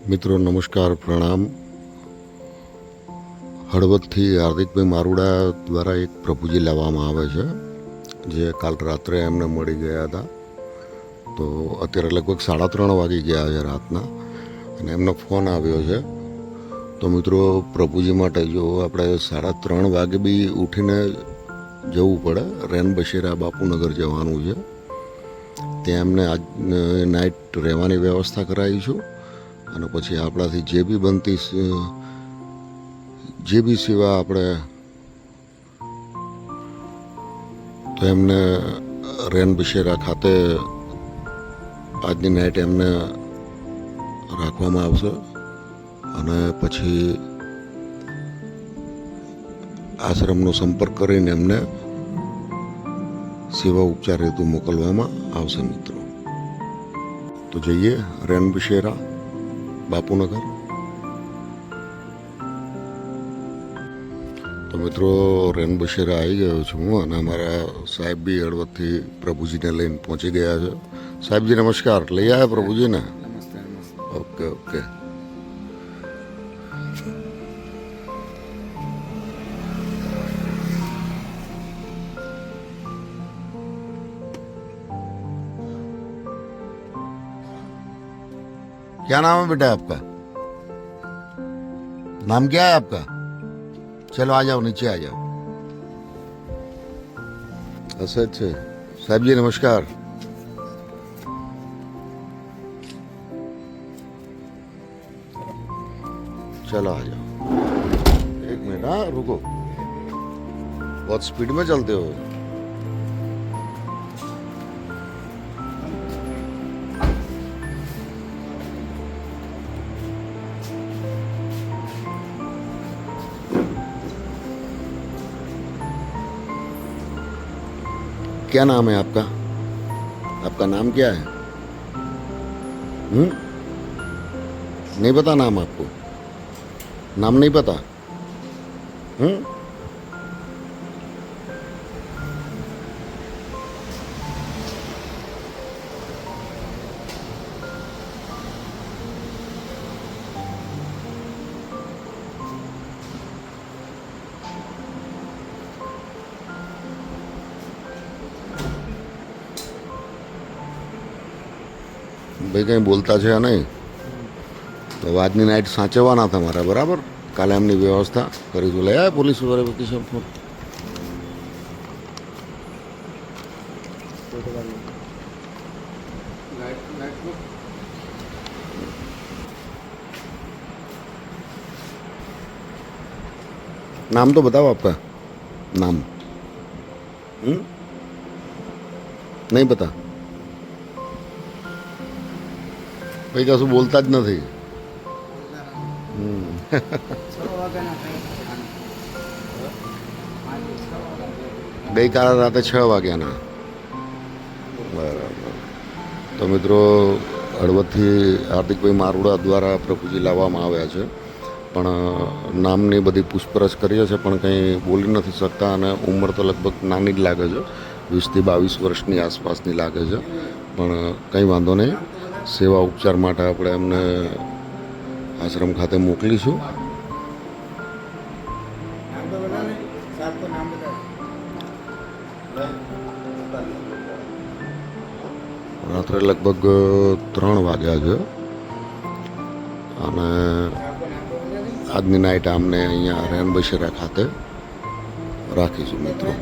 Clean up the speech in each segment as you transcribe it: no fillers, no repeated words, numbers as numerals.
મિત્રો નમસ્કાર, પ્રણામ. હળવદથી હાર્દિકભાઈ મારુડા દ્વારા એક પ્રભુજી લાવવામાં આવે છે, જે કાલ રાત્રે એમને મળી ગયા હતા. તો અત્યારે લગભગ 3:30 વાગી ગયા છે રાતના, અને એમનો ફોન આવ્યો છે. તો મિત્રો, પ્રભુજી માટે જો આપણે 3:30 વાગે બી ઉઠીને જવું પડે, રેન બશેરા બાપુનગર જવાનું છે. ત્યાં એમને આજ નાઇટ રહેવાની વ્યવસ્થા કરાવીશું, અને પછી આપણાથી જે બી બનતી જે બી સેવા આપણે તો એમને રેન બશેરા ખાતે આજની નાઇટ એમને રાખવામાં આવશે, અને પછી આશ્રમનો સંપર્ક કરીને એમને સેવા ઉપચાર હેતુ મોકલવામાં આવશે. મિત્રો, તો જઈએ રેન બશેરા બાપુનગર. તો મિત્રો, રેન બશેરા આવી ગયો છું હું, અને અમારા સાહેબ બી હળવદથી પ્રભુજીને લઈને પહોંચી ગયા છે. સાહેબજી નમસ્કાર. લઈ આવ્યા પ્રભુજીને? Okay okay. क्या नाम है बेटा आपका? नाम क्या है आपका? चलो आ जाओ, नीचे आ जाओ. अच्छा अच्छा. साहब जी नमस्कार. चलो आ जाओ. एक मिनट, हाँ रुको, बहुत स्पीड में चलते हो. क्या नाम है आपका? आपका नाम क्या है? नहीं पता नाम आपको? नाम नहीं पता? ભાઈ કંઈ બોલતા છે નહીં. તો આજની નાઇટ સાચવવાના તમારા, બરાબર? કાલે એમની વ્યવસ્થા કરીશું. લઈ આવ્યા પોલીસ વેરિફિકેશન ફોન? नाम तो बताओ आपका. नाम नहीं पता? ભાઈ કશું બોલતા જ નથી. ગઈકાલે રાતે 6 વાગ્યાના. બરાબર. તો મિત્રો, હળવદથી હાર્દિકભાઈ મારુડા દ્વારા પ્રભુજી લાવવામાં આવ્યા છે, પણ નામની બધી પૂછપરછ કરીએ છે, પણ કંઈ બોલી નથી શકતા, અને ઉંમર તો લગભગ નાની જ લાગે છે, 20 થી 22 વર્ષની આસપાસની લાગે છે. પણ કંઈ વાંધો નહીં, સેવા ઉપચાર માટે આપણે એમને આશ્રમ ખાતે મોકલીશું. રાત્રે લગભગ 3 વાગ્યા છે, અને આજની નાઇટ અમને અહીંયા રેન બશેરા ખાતે રાખીશું. મિત્રો,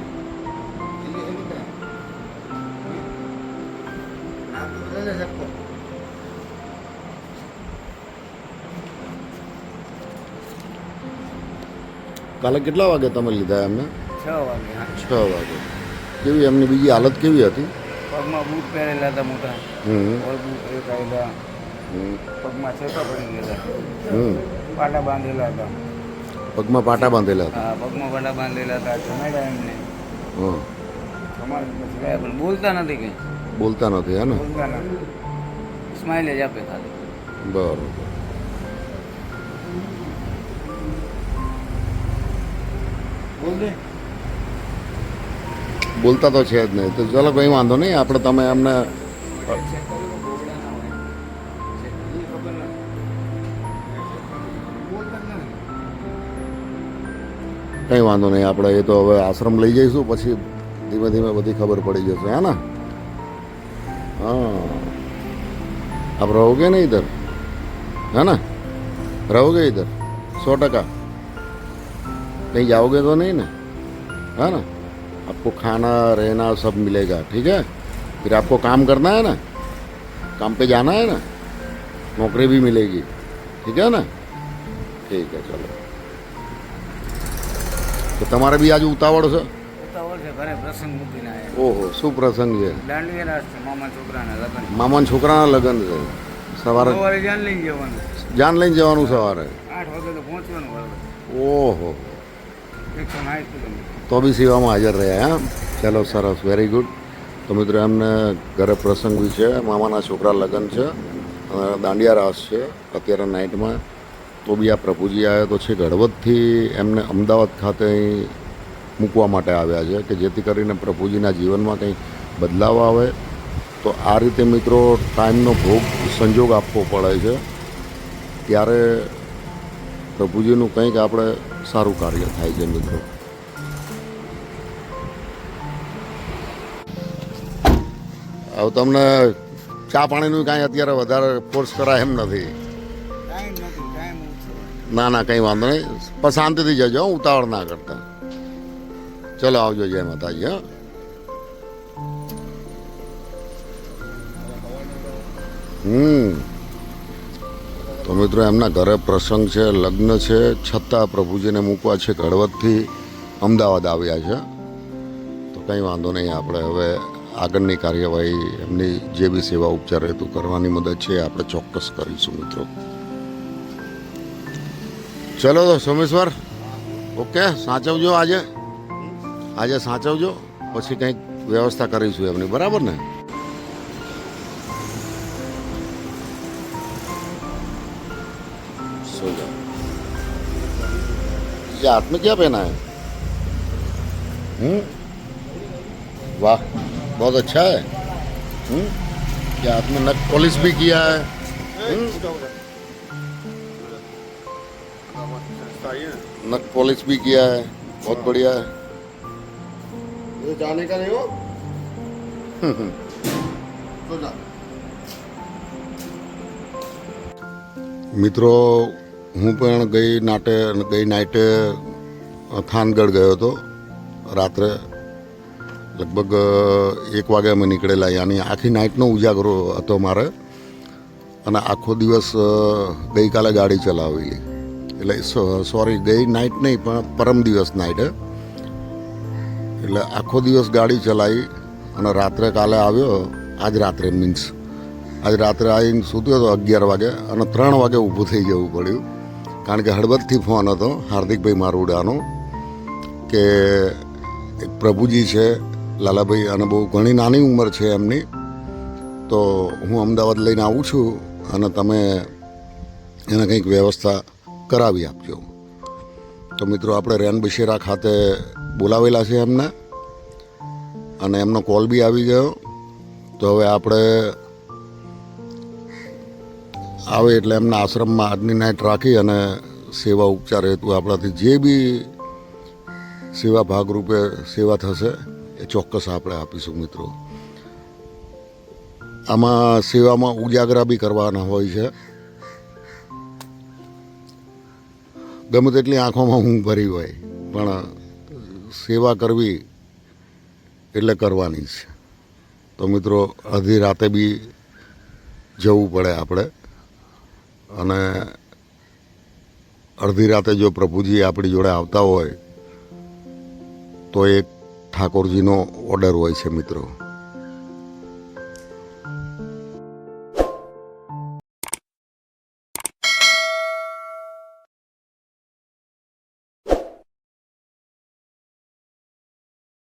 કાલે કેટલા વાગે તમે લીધા એમને? 6 વાગે. કેવી એમની બીજી હાલત કેવી હતી? પગમાં બૂટ પહેરેલા હતા મોટા, પગમાં છેપા પડી ગયેલા, પાટા બાંધેલા હતા. પગમાં પાટા બાંધેલા હતા? હા, પગમાં પાટા બાંધેલા હતા. જમાડ્યા એમને. પછી ગયા, પણ બોલતા નથી કંઈ. બોલતા નથી, હે ને? બોલતા નથી, સ્માઇલ જ આપે ખાલી. બરોબર. બોલતા તો છે જ નહીં. તો ચાલો, કંઈ વાંધો નહીં. આપણે તમે એમને કંઈ વાંધો નહીં, આપણે એ તો હવે આશ્રમ લઈ જઈશું, પછી ધીમે ધીમે બધી ખબર પડી જશે, હે ને? हाँ, आप रहोगे ना इधर, है ना? रहोगे इधर 100%? कहीं जाओगे तो नहीं ना, है ना? आपको खाना रहना सब मिलेगा, ठीक है? फिर आपको काम करना है ना, काम पे जाना है ना, नौकरी भी मिलेगी, ठीक है ना? ठीक है, चलो. तो તમારે બી આજે ઉતાવળ છે? ઉતાવળ છે, ઘરે પ્રસંગ મૂકીને આવ્યા. ઓહો, શું પ્રસંગ છે? દાંડિયા રાસ છે, મામા છોકરાના લગ્ન. મામાના છોકરાના લગ્ન છે. સવારે સવારે જાન લઈને જવાનું. જાન લઈને જવાનું સવારે? 8 વાગે તો પહોંચવાનું બરાબર. ઓહો, 160 કિલોમીટર. તો બી સેવામાં હાજર રહ્યા, એમ? ચલો, સરસ, વેરી ગુડ. તો મિત્રો, એમને ઘરે પ્રસંગ બી છે, મામાના છોકરા લગ્ન છે, અને દાંડિયા રાસ છે અત્યારે નાઇટમાં. તો બી આ પ્રભુજી આવ્યા તો છેક હળવદથી એમને અમદાવાદ ખાતે અહીં મૂકવા માટે આવ્યા છે, કે જેથી કરીને પ્રભુજીના જીવનમાં કંઈ બદલાવ આવે. તો આ રીતે મિત્રો ટાઈમનો ભોગ સંજોગ આપવો પડે છે, ત્યારે પ્રભુજીનું કંઈક આપણે સારું કાર્ય થાય છે મિત્રો. હવે તમને ચા પાણીનું કાંઈ અત્યારે વધારે ફોર્સ કરાય એમ નથી? ટાઈમ નથી, ટાઈમ ઓછો. ના ના, કંઈ વાંધો નહીં, પણ શાંતિથી જજો, ઉતાવળ ના કરતા. ચલો, આવજો, જય માતાજી. હા, તો મિત્રો, એમના ઘરે પ્રસંગ છે, લગ્ન છે, છતાં પ્રભુજીને મૂકવા છે હળવદથી અમદાવાદ આવ્યા છે. તો કંઈ વાંધો નહીં, આપણે હવે આગળની કાર્યવાહી એમની જે બી સેવા ઉપચાર હેતુ કરવાની મદદ છે આપણે ચોક્કસ કરીશું મિત્રો. ચલો તો સોમેશ્વર, ઓકે, સાચવજો આજે સાચવજો, પછી કંઈક વ્યવસ્થા કરીશું એમની, બરાબર ને? सो जाओ. ये हाथ में क्या पहना है? वाह, बहुत अच्छा है. ये हाथ में नक पॉलिश भी किया है. नक पॉलिश भी किया है, बहुत बढ़िया है. ये जाने का नहीं हो. सो जा. મિત્રો, હું પણ ગઈ નાઇટે થાનગઢ ગયો હતો. રાત્રે લગભગ 1 વાગે અમે નીકળેલા. યાની આખી નાઇટનો ઉજાગરો હતો મારે, અને આખો દિવસ ગઈકાલે ગાડી ચલાવેલી. એટલે સોરી, ગઈ નાઇટ નહીં, પણ પરમ દિવસ નાઇટે. એટલે આખો દિવસ ગાડી ચલાવી, અને રાત્રે કાલે આવ્યો. આજ રાત્રે મીન્સ આજ રાત્રે આવીને સૂત્યો હતો 11 વાગે, અને 3 વાગે ઊભું થઈ જવું પડ્યું, કારણ કે હળવદથી ફોન હતો હાર્દિકભાઈ મારુડાનો, કે એક પ્રભુજી છે લાલાભાઈ, અને બહુ ઘણી નાની ઉંમર છે એમની, તો હું અમદાવાદ લઈને આવું છું, અને તમે એને કંઈક વ્યવસ્થા કરાવી આપજો. તો મિત્રો, આપણે રેન બશેરા ખાતે બોલાવેલા છે એમને, અને એમનો કોલ બી આવી ગયો. તો હવે આપણે આવે એટલે એમના આશ્રમમાં આજની નાઇટ રાખી, અને સેવા ઉપચાર હેતુ આપણાથી જે બી સેવા ભાગરૂપે સેવા થશે એ ચોક્કસ આપણે આપીશું મિત્રો. આમાં સેવામાં ઉજાગરા બી કરવાના હોય છે. ગમે તેટલી આંખોમાં ઊંઘ ભરી હોય, પણ સેવા કરવી એટલે કરવાની છે. તો મિત્રો, અડધી રાતે બી જવું પડે આપણે, અને અડધી રાતે જો પ્રભુજી આપણી જોડે આવતા હોય તો એક ઠાકોરજીનો ઓર્ડર હોય છે મિત્રો.